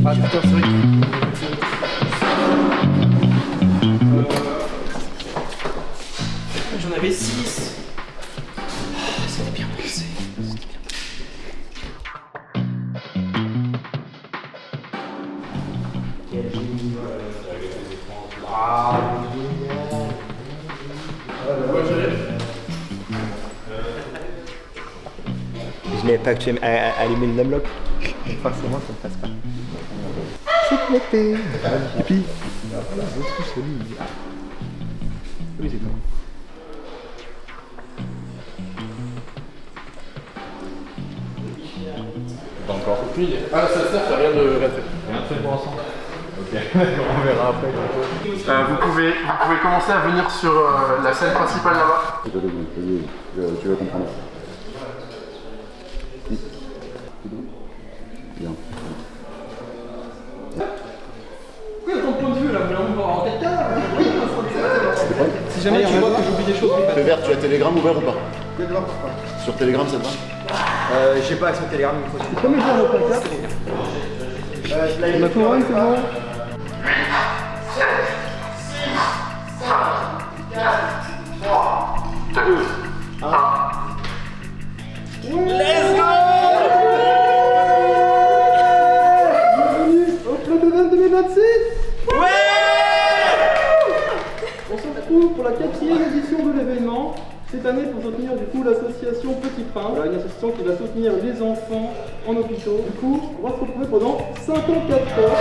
Ah putain, c'est vrai que... J'en avais 6. C'était bien pensé. Je n'avais pas que tu aimes allumer le numlock. Forcément, ça ne passe pas. C'est l'été. Et puis, l'autre solide. Oui, c'est bon. Pas encore. Ah, ça sert, c'est rien de fait. Rien de fait pour l'instant. Ok, on verra après. Vous pouvez commencer à venir sur la scène principale là-bas. Tu vas comprendre. Bien. Oui, ton point de vue là, vous voulez en tête là. Si jamais tu vois que j'oublie des choses, Fais vert, tu as Telegram ouvert ou pas? Sur Telegram, ça te va? J'ai pas accès au Telegram, il faut que comme je dis à mon pote là. On a tout c'est bon. 2026. Ouais. On se retrouve pour la 4e édition de l'événement. Cette année pour soutenir du coup l'association Petit Pain, une association qui va soutenir les enfants en hôpitaux. Du coup, on va se retrouver pendant 54 heures.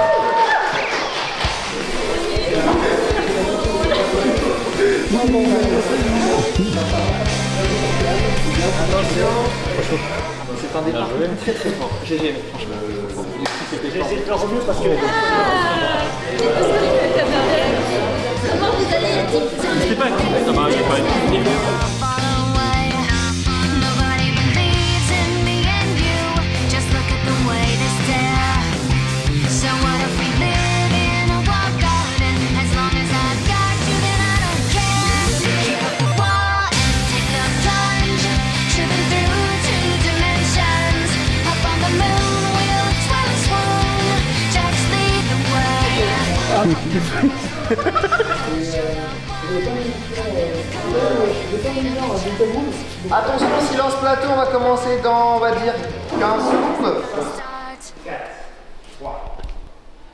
C'est un départ très très fort. GG, franchement. J'ai essayé de faire au mieux parce que... C'est pas ça va, il est pas une Attention, silence plateau, on va commencer dans, on va dire, 15 secondes. 4, 3.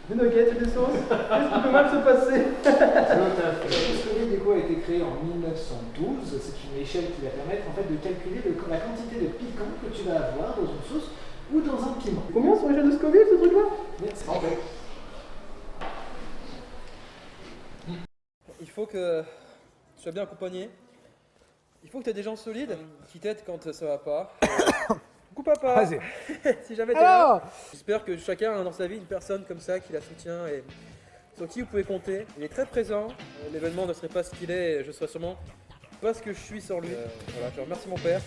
Des nuggets et des sauces. Qu'est-ce qui peut mal se passer? Le Covid a été créé en 1912. C'est une échelle qui va permettre en fait de calculer la quantité de piquant que tu vas avoir dans une sauce ou dans un piment. Combien sur l'échelle de Scoville ce truc-là? En fait. Il faut que tu sois bien accompagné. Il faut que tu aies des gens solides qui t'aident quand ça va pas. Coucou papa. Vas-y. Si jamais t'es là. J'espère que chacun a dans sa vie une personne comme ça qui la soutient et sur qui vous pouvez compter. Il est très présent. L'événement ne serait pas ce qu'il est et je serais sûrement pas ce que je suis sans lui. Voilà, je remercie mon père.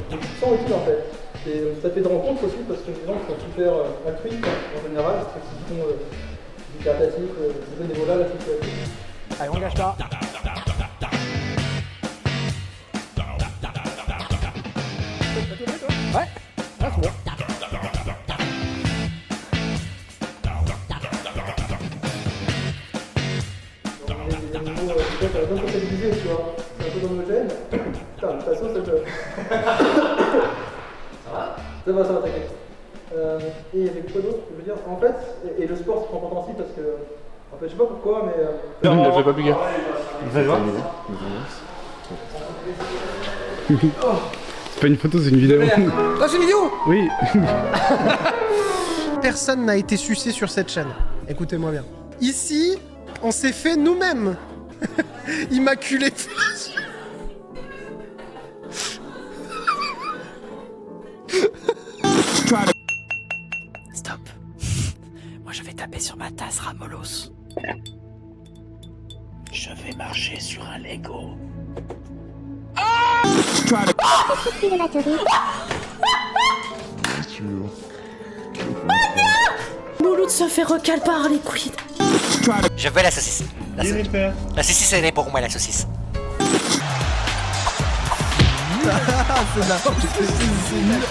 Je me sens utile en fait. Et ça fait de rencontres aussi parce que les gens sont super altruistes en général, parce qu'ils font du caritatif, du bénévolat, la situation. Allez, on gâche pas. Ouais. Ah, c'est bon. On est des animaux peut-être bien comptabilisés, tu vois. C'est un peu homogène. Putain, de toute façon, ça peut. Ça va, t'inquiète. Et il y avait quoi d'autre, je veux dire. En fait, et le sport c'est important aussi parce que. En fait, je sais pas pourquoi, mais. Non, il ne fait pas bugger. C'est pas une photo, c'est une vidéo. Ah, c'est une vidéo. Oui. Personne n'a été sucé sur cette chaîne. Écoutez-moi bien. Ici, on s'est fait nous-mêmes. Immaculé. Stop. Moi je vais taper sur ma tasse Ramolos. Je vais marcher sur un Lego. Mouloud se fait recal par les couilles. Je veux la saucisse. La saucisse, elle est pour moi, la saucisse.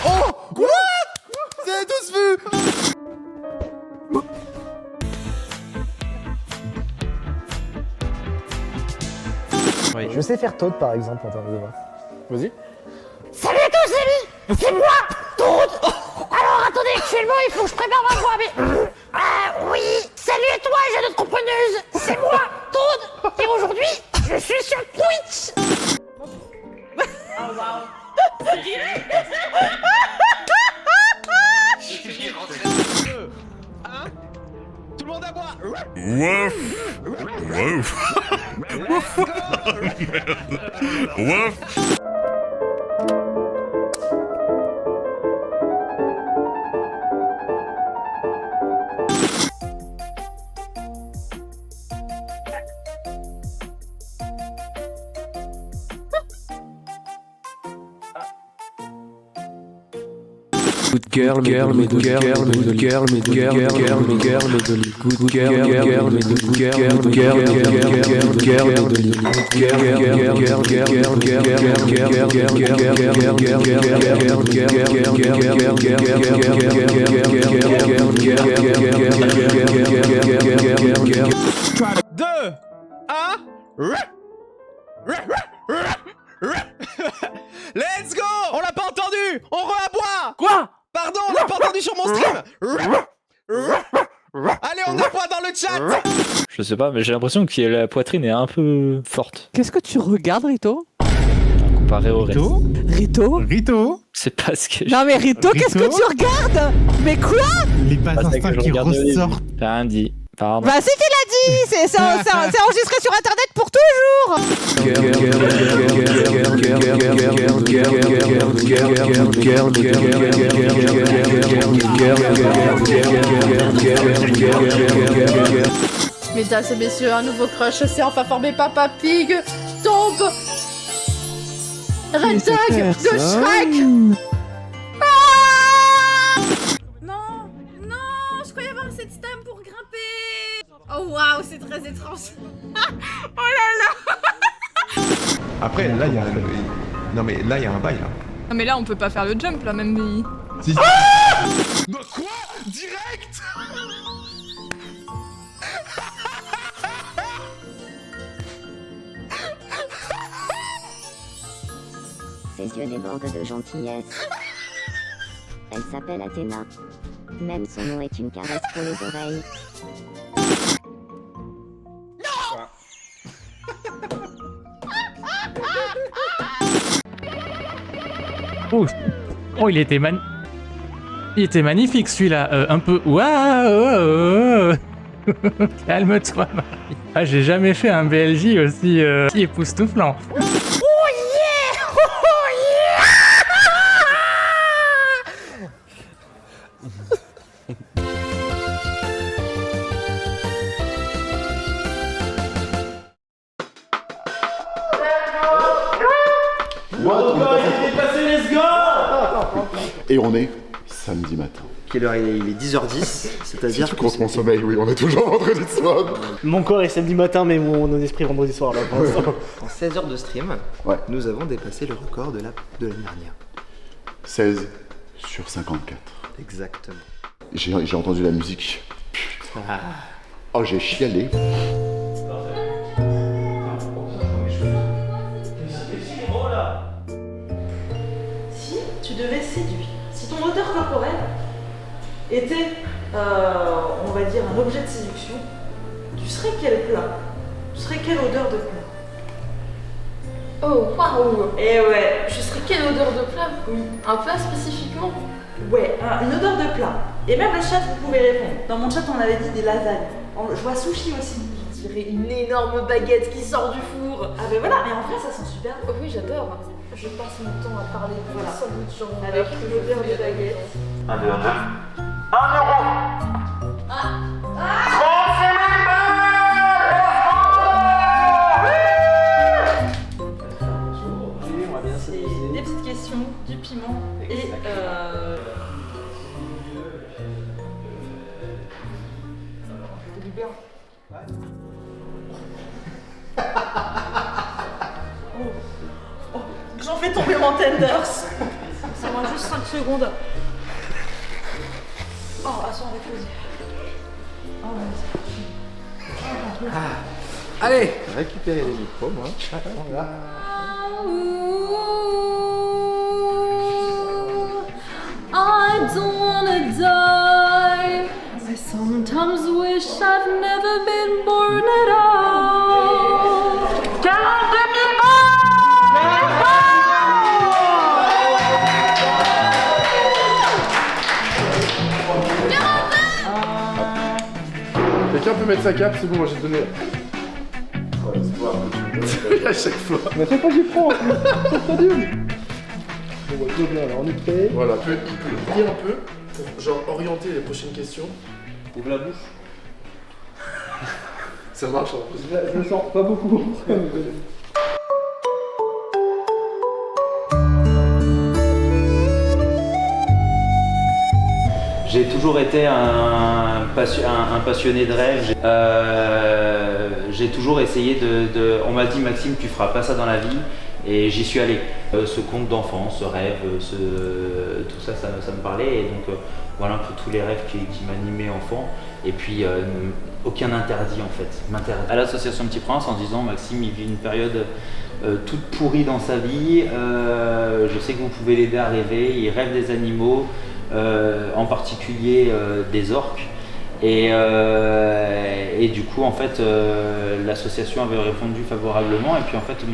Oh, quoi? Vous avez tous vu? Oui. Je sais faire Toad par exemple en termes de voix. Vas-y. Salut à tous, amis! C'est moi, Toad! Alors attendez, actuellement, il faut que je prépare ma voix, mais. Oui! Salut à toi, jeune entrepreneuse! C'est moi, Toad! Et aujourd'hui, je suis sur Twitch! Oh waouh! C'est direct! Tout le monde à boire! Wouf! Wouf! Wouf! Good girl, mais good girl, mais good girl, mais good girl, mais girl, mais de good girl, mais de good girl, Let's go! On l'a pas entendu! On re-aboie! Quoi? Pardon, on l'a pas entendu sur mon stream! Allez, on aboie dans le chat! Je sais pas, mais j'ai l'impression que la poitrine est un peu forte. Qu'est-ce que tu regardes, Rito? Comparé au reste. Rito? C'est pas ce que Non mais Rito, qu'est-ce que tu regardes? Mais quoi? Les pas instincts qui ressortent. J'ai rien dit. Pardon. Bah si tu l'as dit! C'est enregistré sur internet pour toujours! Mesdames et messieurs, un nouveau crush s'est enfin formé. Papa Pig tombe. Red Dog de Shrek. Non, non, je croyais avoir cette stam pour grimper. Oh waouh, c'est très étrange. Oh là là. Après, là, il y a un... Non, mais là, il y a un bail, là. Non mais là, on peut pas faire le jump, là, même. Si. Mais quoi? Direct? Ses yeux débordent de gentillesse. Elle s'appelle Athéna. Même son nom est une caresse pour les oreilles. Oh, il était magnifique celui-là, un peu... Waouh. Calme-toi, Marie. Ah, j'ai jamais fait un BLJ aussi époustouflant. Et on est samedi matin. Quelle heure il est 10h10, c'est-à-dire Si tu comptes mon sommeil, oui, on est toujours vendredi soir. Mon corps est samedi matin, mais mon esprit vendredi soir là pour l'instant. En 16 heures de stream, nous avons dépassé le record de l'année dernière. 16 sur 54. Exactement. J'ai entendu la musique. Oh, j'ai chialé. Si tu devais séduire, si ton odeur corporelle était, on va dire, un objet de séduction, tu serais quel plat? Tu serais quelle odeur de plat? Oh, waouh! Eh ouais. Je serais quelle odeur de plat? Oui. Un plat spécifiquement? Ouais, une odeur de plat. Et même le chat, vous pouvez répondre. Dans mon chat, on avait dit des lasagnes. Je vois sushi aussi. Je dirais une énorme baguette qui sort du four. Ah ben voilà, et en vrai, ça sent super. Oh oui, j'adore. Je passe mon temps à parler de Voilà. sandwich en Avec une odeur de baguette. 1, 2, 1, 9. 1 Des petites questions, du piment et du beurre. Oh, j'en fais tomber mon tenders. C'est moi juste 5 secondes. Oh, attends, avec plaisir. Oh, vas-y. Allez. Récupérer les micros, moi. Voilà. I don't wanna die. I sometimes wish I've never been born at all. Quelqu'un peut mettre sa cape, c'est bon, moi j'ai donné. À chaque fois. Mais à chaque fois j'y prends. C'est pas dur. Bon, bah, tout bien, alors on est prêt. Voilà, il peut lire un peu, pour genre orienter les prochaines questions. Ouvre la bouche. Ça marche en plus. Je le sens pas beaucoup. J'ai toujours été un passionné de rêve. J'ai toujours essayé On m'a dit, Maxime, tu feras pas ça dans la vie. Et j'y suis allé. Ce conte d'enfance, ce rêve, tout ça, ça me parlait. Et donc voilà un peu tous les rêves qui m'animaient enfant. Et puis aucun interdit en fait. À l'association Petit Prince en disant, Maxime, il vit une période toute pourrie dans sa vie. Je sais que vous pouvez l'aider à rêver. Il rêve des animaux. En particulier des orques et du coup en fait l'association avait répondu favorablement et puis en fait Tu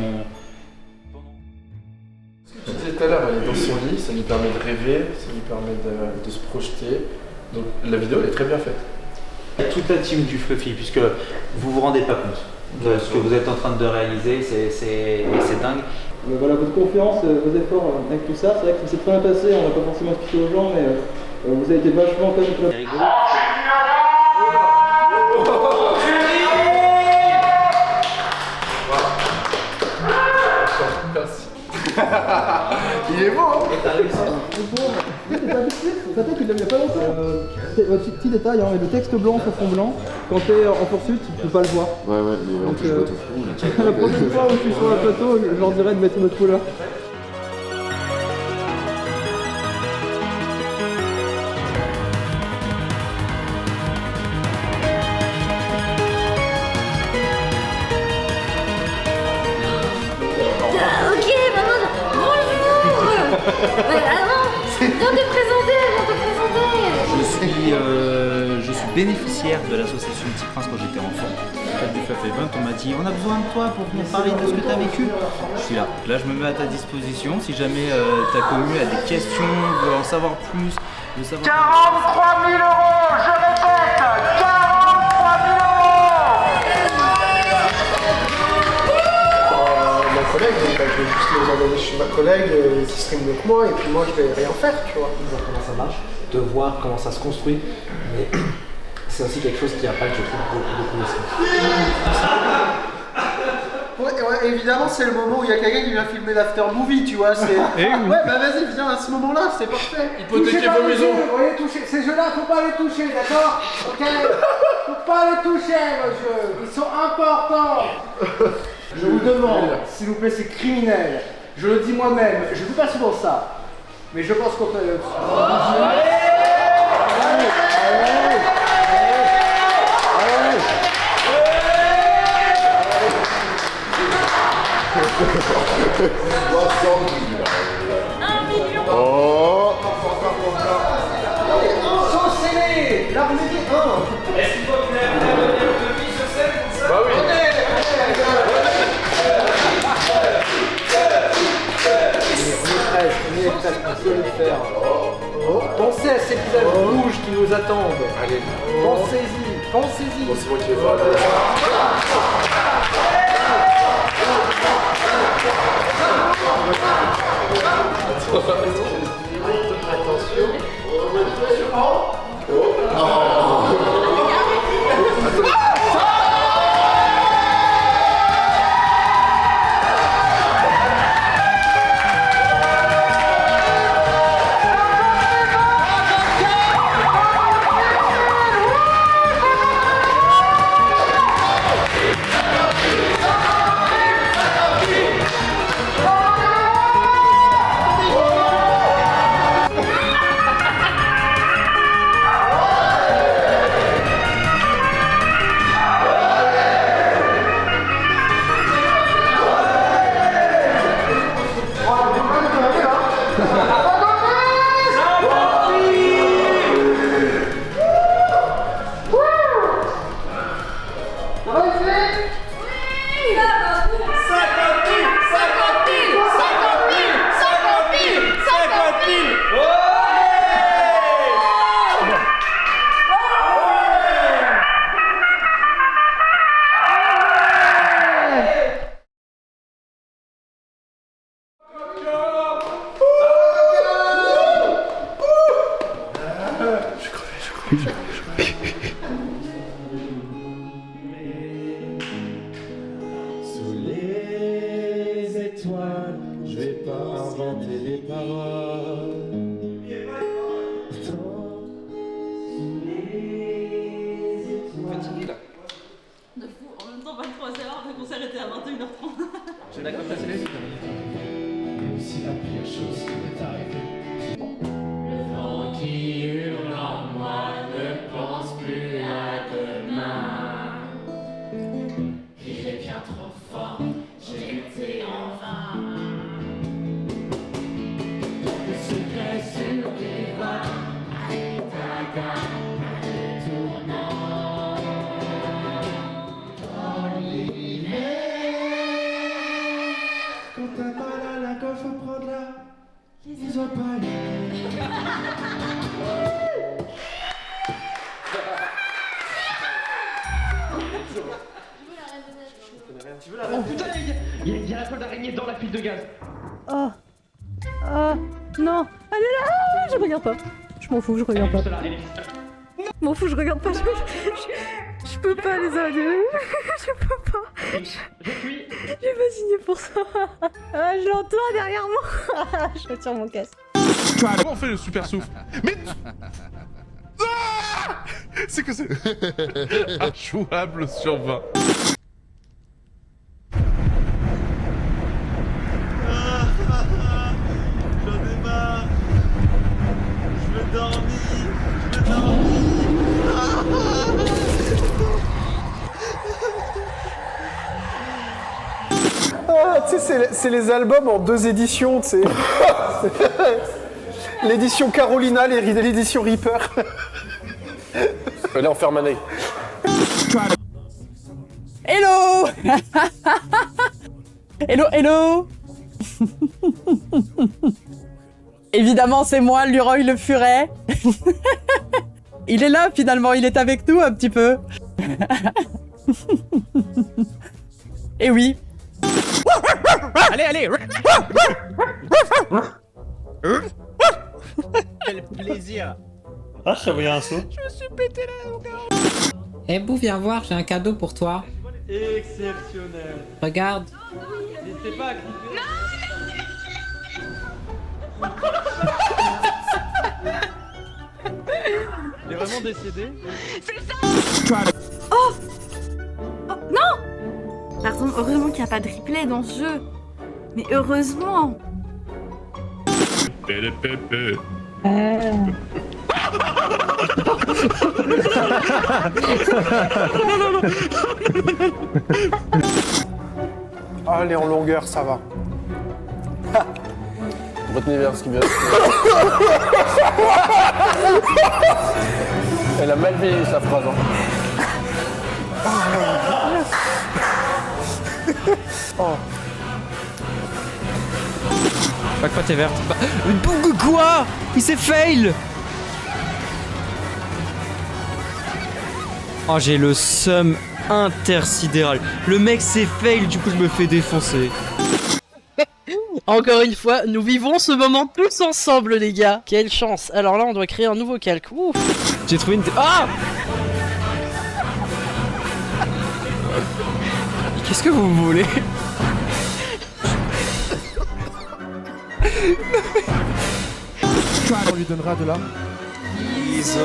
disais tout à l'heure, elle est dans son lit, ça lui permet de rêver, ça lui permet de se projeter, donc la vidéo elle est très bien faite. Toute la team du Fluffy, puisque vous vous rendez pas compte de ce que vous êtes en train de réaliser, c'est dingue. Voilà, votre confiance, vos efforts avec tout ça, c'est vrai que ça s'est très bien passé, on n'a pas forcément expliqué aux gens, mais vous avez été vachement quand même. C'est rigolo. Merci. Il est beau, hein? T'as réussi. C'est beau. T'es pas habitué, ça fait qu'il l'a mis il y a pas longtemps. Petit détail, hein, le texte blanc sur fond blanc, quand t'es en poursuite, tu peux pas le voir. Ouais, mais en plus, je vois tout fou. La prochaine fois où je suis sur la plateau, je leur dirais de mettre une autre couleur. Ok, maman, bonjour. Viens te présenter. Je suis bénéficiaire de l'association Petit Prince quand j'étais enfant. Au cadre du Fluff Event, on m'a dit on a besoin de toi pour venir parler de ce que tu as vécu. Je suis là. Là, je me mets à ta disposition. Si jamais ta commune a des questions, veut en savoir plus, veut savoir. 43 000 €, je répète, 43 000 €. Ma collègue, je vais juste les envoyer chez ma collègue qui stream mieux que moi, et puis moi je vais rien faire, tu vois. Voir comment ça marche, de voir comment ça se construit, mais c'est aussi quelque chose qui apparaît, je trouve, beaucoup aussi. Ouais, évidemment, c'est le moment où il y a quelqu'un qui vient filmer l'after movie, tu vois. Ouais, bah vas-y, viens à ce moment-là, c'est parfait. Hypothéquez vos maisons. Vous voyez, toucher. Ces jeux-là, faut pas les toucher, d'accord? Ok? Faut pas les toucher, vos jeux. Ils sont importants. Je vous demande, s'il vous plaît, c'est criminel. Je le dis moi-même, je fais pas souvent ça. Mais je pense qu'on peut. Oh! Saucez-les! L'armée des 1! Est-ce qu'il faut que vous ayez un vie sur scène comme ça? Bah oui! On y est presque, on peut le faire. Pensez à ces visages rouges qui nous attendent. Allez. Pensez-y, pensez-y. Bon, c'est moi qui vais faire. Attention. Sous les étoiles, je vais pas inventer les paroles. Fatigué là. De fou, en même temps 23h, le concert était à 21h30. J'ai la comme ça, c'est la vie. Et aussi la pire chose qui m'est arrivée. Le vent qui hurle en moi ne pense plus à demain. Il est bien trop fort, j'ai lutté en vain. Le secret sur les voies, Aïtaga, le tournant. Dans l'hiver. Quand t'as mal à la gorge, faut prendre la isopane. Oh putain, il y a la toile d'araignée dans la fuite de gaz. Oh. Oh. Non. Elle est là. Ah, je regarde pas. Je m'en fous, je regarde pas. Je m'en fous, je regarde pas. Je peux pas les adieux. Je peux pas. J'ai pas signé pour ça. Ah, je l'entends derrière moi. Je retire mon casque. Comment on fait le super souffle? Mais... Ah, c'est que c'est... Injouable sur 20. J'en ai marre. Je veux dormir. Ah, tu sais, c'est les albums en 2 éditions, tu sais. L'édition Carolina, l'édition Reaper. Allez, on ferme un œil. Hello. Hello, hello. Évidemment, c'est moi, Leroy Le Furet. Il est là, finalement, il est avec nous un petit peu. Et oui. Allez, allez. Quel plaisir. Ah, je savais un saut. Je me suis pété là, mon gars. Eh Bou, viens voir, j'ai un cadeau pour toi. Exceptionnel. Regarde. N'hésitez pas à gripper. Il est vraiment décédé. Oh, non. Pardon, heureusement qu'il n'y a pas de replay dans ce jeu. Mais heureusement. Allez, en longueur, ça va. Retenez bien ce qui vient. Elle a mal vieilli sa phrase. Hein. Oh. Pas quoi, t'es verte. Quoi? Il s'est fail. Oh, j'ai le seum intersidéral. Le mec s'est fail, du coup je me fais défoncer. Encore une fois, nous vivons ce moment tous ensemble, les gars. Quelle chance. Alors là, on doit créer un nouveau calque. Ouf. J'ai trouvé une... Ah! Qu'est-ce que vous voulez? On lui donnera de la... C'est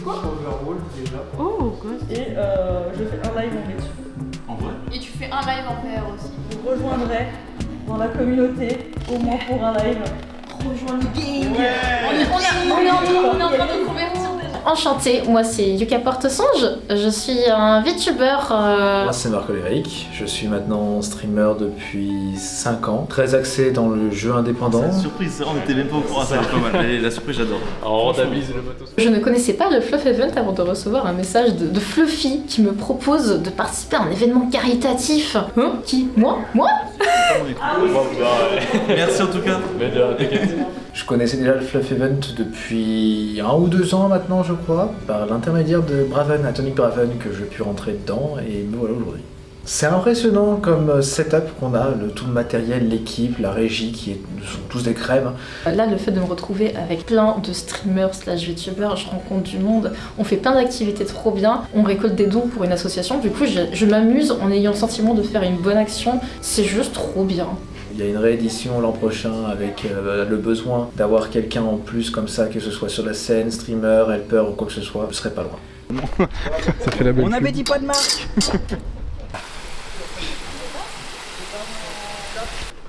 quoi? Oh, quoi? Et je fais un live en VR. En vrai? Et tu fais un live en VR aussi. Je vous rejoindrai dans la communauté, au moins pour un live. Rejoins le gang. On est en train de convertir déjà. Enchantée, moi c'est Yuka Porte-Songe. Je suis un VTuber. Moi c'est Marco Léric, je suis maintenant streamer depuis 5 ans, très axé dans le jeu indépendant. C'est une surprise, on était même pas au courant, ça va pas mal. La surprise j'adore. Alors on rentabilise le matos. Je ne connaissais pas le Fluff Event avant de recevoir un message de Fluffy qui me propose de participer à un événement caritatif. Hein? Qui? Moi? Merci en tout cas. Mais de t'inquiète. Je connaissais déjà le Fluff Event depuis 1 ou 2 ans maintenant, je crois, par l'intermédiaire de Braven, Atomic Braven, que j'ai pu rentrer dedans, et me voilà aujourd'hui. C'est impressionnant comme setup qu'on a, tout le matériel, l'équipe, la régie, sont tous des crèmes. Là, le fait de me retrouver avec plein de streamers / youtubeurs, je rencontre du monde, on fait plein d'activités trop bien, on récolte des dons pour une association, du coup je m'amuse en ayant le sentiment de faire une bonne action, c'est juste trop bien. Il y a une réédition l'an prochain avec le besoin d'avoir quelqu'un en plus comme ça, que ce soit sur la scène, streamer, helper ou quoi que ce soit, je serais pas loin. Ça fait la belle On pub. avait dit pas de marque.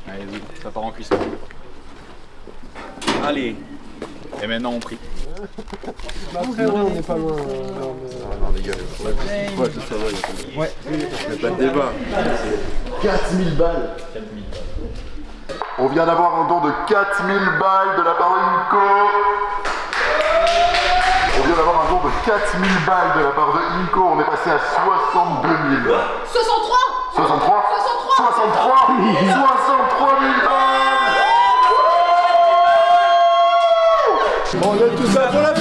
Allez, oui, ça part en cuisson. Allez. Et maintenant on prie. Après, on n'est pas loin. Non, les gars, ouais, tout ça va, il Ouais. n'y a pas de débat. 4000 balles. On vient d'avoir un don de 4000 balles de la part de Inco. On vient d'avoir un don de 4000 balles de la part de Inco. On est passé à 62 000. 63 63 63 63 000 balles. On est tous là pour la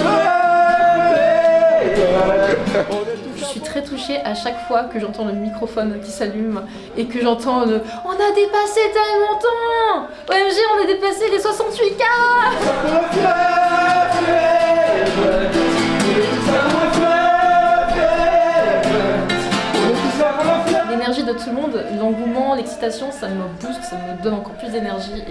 Je suis très touchée à chaque fois que j'entends le microphone qui s'allume et que j'entends le « On a dépassé tellement longtemps ! OMG, on a dépassé les 68K !» L'énergie de tout le monde, l'engouement, l'excitation, ça me booste, ça me donne encore plus d'énergie.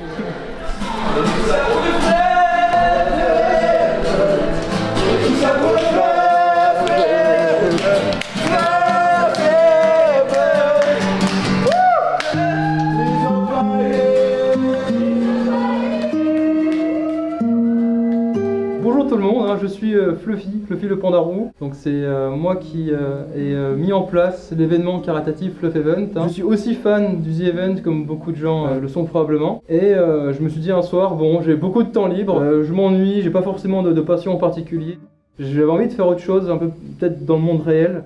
Bonjour tout le monde, je suis Fluffy le panda roux. Donc c'est moi qui ai mis en place l'événement caritatif Fluff Event. Je suis aussi fan du The Event comme beaucoup de gens le sont probablement. Et je me suis dit un soir, bon j'ai beaucoup de temps libre, je m'ennuie, j'ai pas forcément de passion en particulier. J'avais envie de faire autre chose, un peu peut-être dans le monde réel.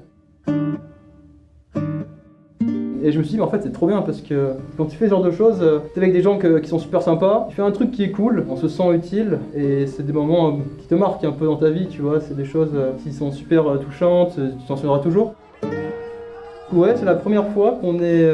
Et je me suis dit, mais en fait, c'est trop bien parce que quand tu fais ce genre de choses, t'es avec des gens qui sont super sympas, tu fais un truc qui est cool, on se sent utile, et c'est des moments qui te marquent un peu dans ta vie, tu vois, c'est des choses qui sont super touchantes, tu t'en souviendras toujours. Ouais, c'est la première fois qu'on est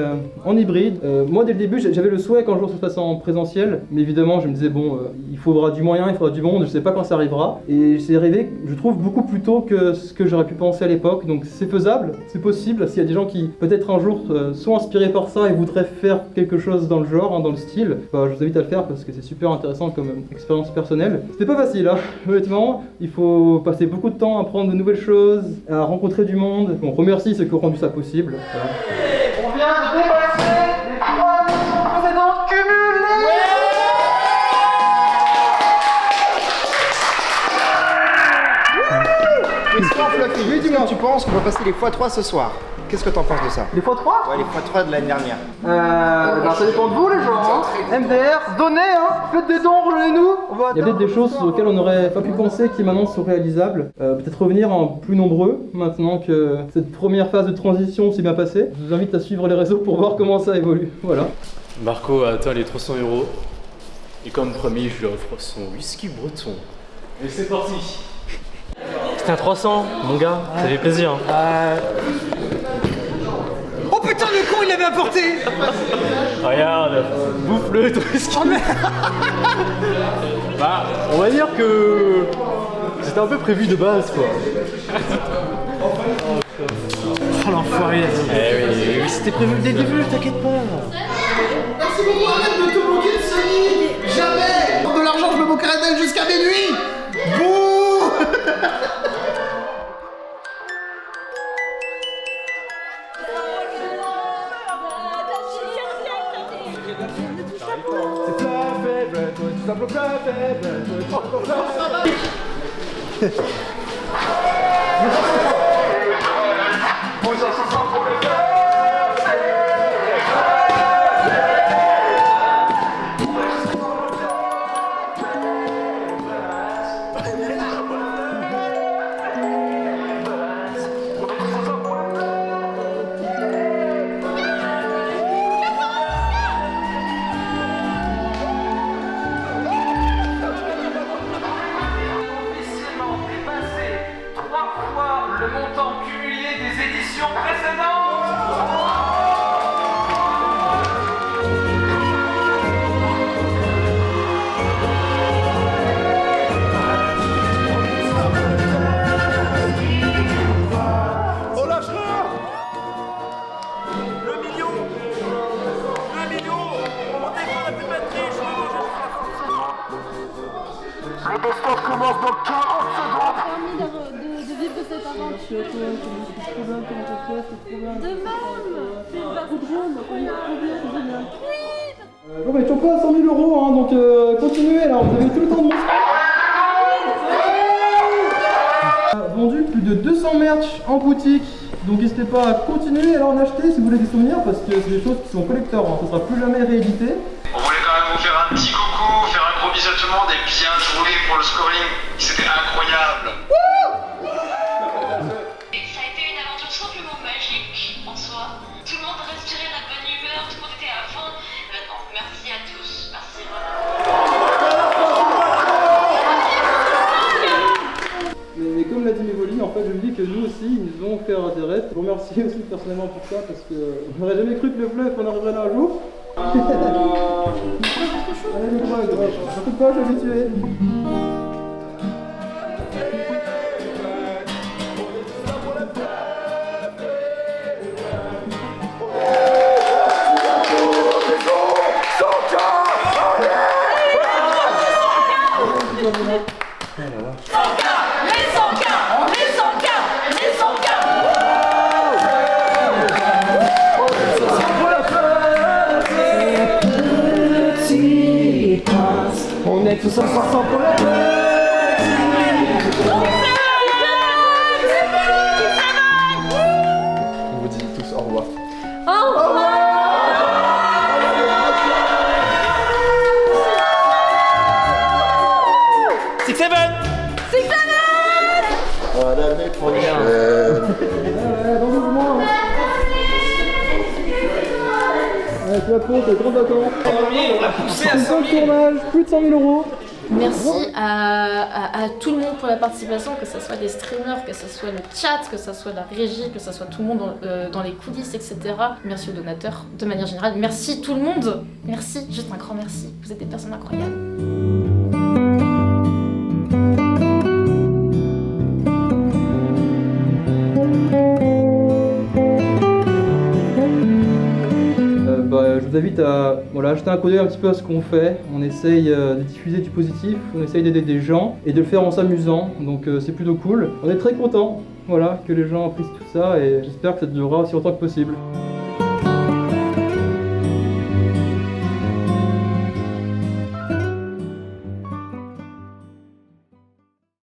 en hybride. Moi, dès le début, j'avais le souhait qu'un jour ça se passe en présentiel, mais évidemment, je me disais, bon, il faudra du moyen, il faudra du monde, je sais pas quand ça arrivera. Et c'est arrivé, je trouve, beaucoup plus tôt que ce que j'aurais pu penser à l'époque. Donc c'est faisable, c'est possible. S'il y a des gens qui, peut-être un jour, sont inspirés par ça et voudraient faire quelque chose dans le genre, dans le style, bah, je vous invite à le faire parce que c'est super intéressant comme expérience personnelle. C'était pas facile, hein. Honnêtement, il faut passer beaucoup de temps à apprendre de nouvelles choses, à rencontrer du monde. On remercie ceux qui ont rendu ça possible. Voilà. On vient de dépasser les 3 missions précédentes cumulées. Question Fluffy, dis-moi, tu penses qu'on va passer les x3 ce soir? Qu'est-ce que t'en penses de ça? Les x3? Ouais, les x3 de l'année dernière. Ça dépend de vous les gens, hein. MDR, donnez, hein. Faites des dons, rejoignez-nous. Il y a peut-être des choses auxquelles on n'aurait pas pu penser qui maintenant sont réalisables. Peut-être revenir en plus nombreux maintenant que cette première phase de transition s'est bien passée. Je vous invite à suivre les réseaux pour voir comment ça évolue. Voilà. Marco a atteint les 300 €. Et comme promis, je lui offre son whisky breton. Et c'est parti. C'était un 300, mon gars, ça fait plaisir. Oh putain, le con, il l'avait apporté. Regarde, bouffe-le, ton whisky. Oh merde. Bah, on va dire que c'était un peu prévu de base, quoi. Oh l'enfoiré. Eh oui, c'était prévu dès le début, t'inquiète pas. Merci beaucoup, arrête de te moquer de Sony. Jamais. Pour de l'argent, je me moquerai d'elle jusqu'à minuit. Bouh. l'édition précédente. On lâchera. Le million. On défend la plus de batterie, je vais manger Le best-of commence dans 40 secondes. De vivre de cette aventure. C'est trop bien, comment t'as fait, c'est trop bien. De même. C'est trop drôle, on est trop bien, c'est génial. Oui. Bon, mais toujours pas à 100 000 euros, hein, donc continuez là, vous avez tout le temps de montrer. Vendu plus de 200 merch en boutique, donc n'hésitez pas à continuer à en acheter si vous voulez des souvenirs, parce que c'est des choses qui sont collector, hein, ça sera plus jamais réédité. On voulait quand même vous faire un petit coucou, faire un gros bisou à tout le monde et bien joué pour le scoring, c'était incroyable. Ça a été une aventure simplement magique en soi. Tout le monde respirait la bonne humeur, tout le monde était à fond. Non, merci à tous, merci Mais comme l'a dit Mévoli, en fait je me dis que nous aussi, ils nous ont fait des rêves. Je vous remercie aussi personnellement pour ça, parce que on n'aurait jamais cru que le bluff on arriverait là un jour. Allez le bug, j'en peux pas, je vais tuer. On est tous ensemble pour la On vous dit tous au revoir. Au revoir. Six Seven. À l'année prochaine. Dans 12 mois. Ouais, tu vas pour tes grandes vacances. On l'a poussé à 100 000. Tournage, plus de 100 000 euros. Merci à tout le monde pour la participation, que ce soit des streamers, que ce soit le chat, que ce soit la régie, que ce soit tout le monde dans les coulisses, etc. Merci aux donateurs, de manière générale. Merci tout le monde. Merci, juste un grand merci. Vous êtes des personnes incroyables. Je vous invite à jeter un coup d'œil un petit peu à ce qu'on fait. On essaye de diffuser du positif, on essaye d'aider des gens et de le faire en s'amusant, donc c'est plutôt cool. On est très contents que les gens apprécient tout ça et j'espère que ça durera aussi longtemps que possible.